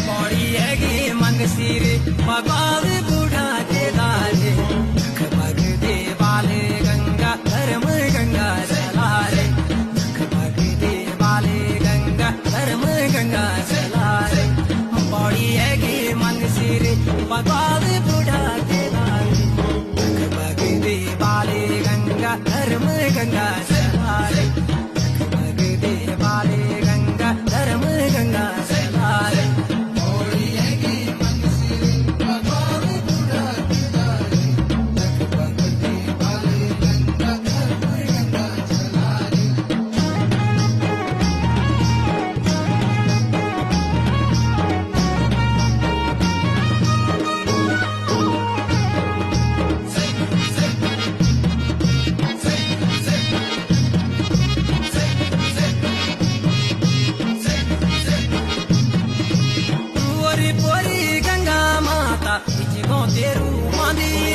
बड़ी हैगी मंगसी रे भगवान बूढ़ा के लाले खबग दे बाले गंगा धर्म गंगा चला रे खबग दे बाले गंगा धर्म गंगा चला रे बड़ी हैगी मंगसी रे भगवान बूढ़ा के लाले खबग दे बाले गंगा धर्म गंगा चला रे खबग दे बाले गंगा धर्म गंगा चला रे पोरी पोरी गंगा माता इजगो तेरू मंदिर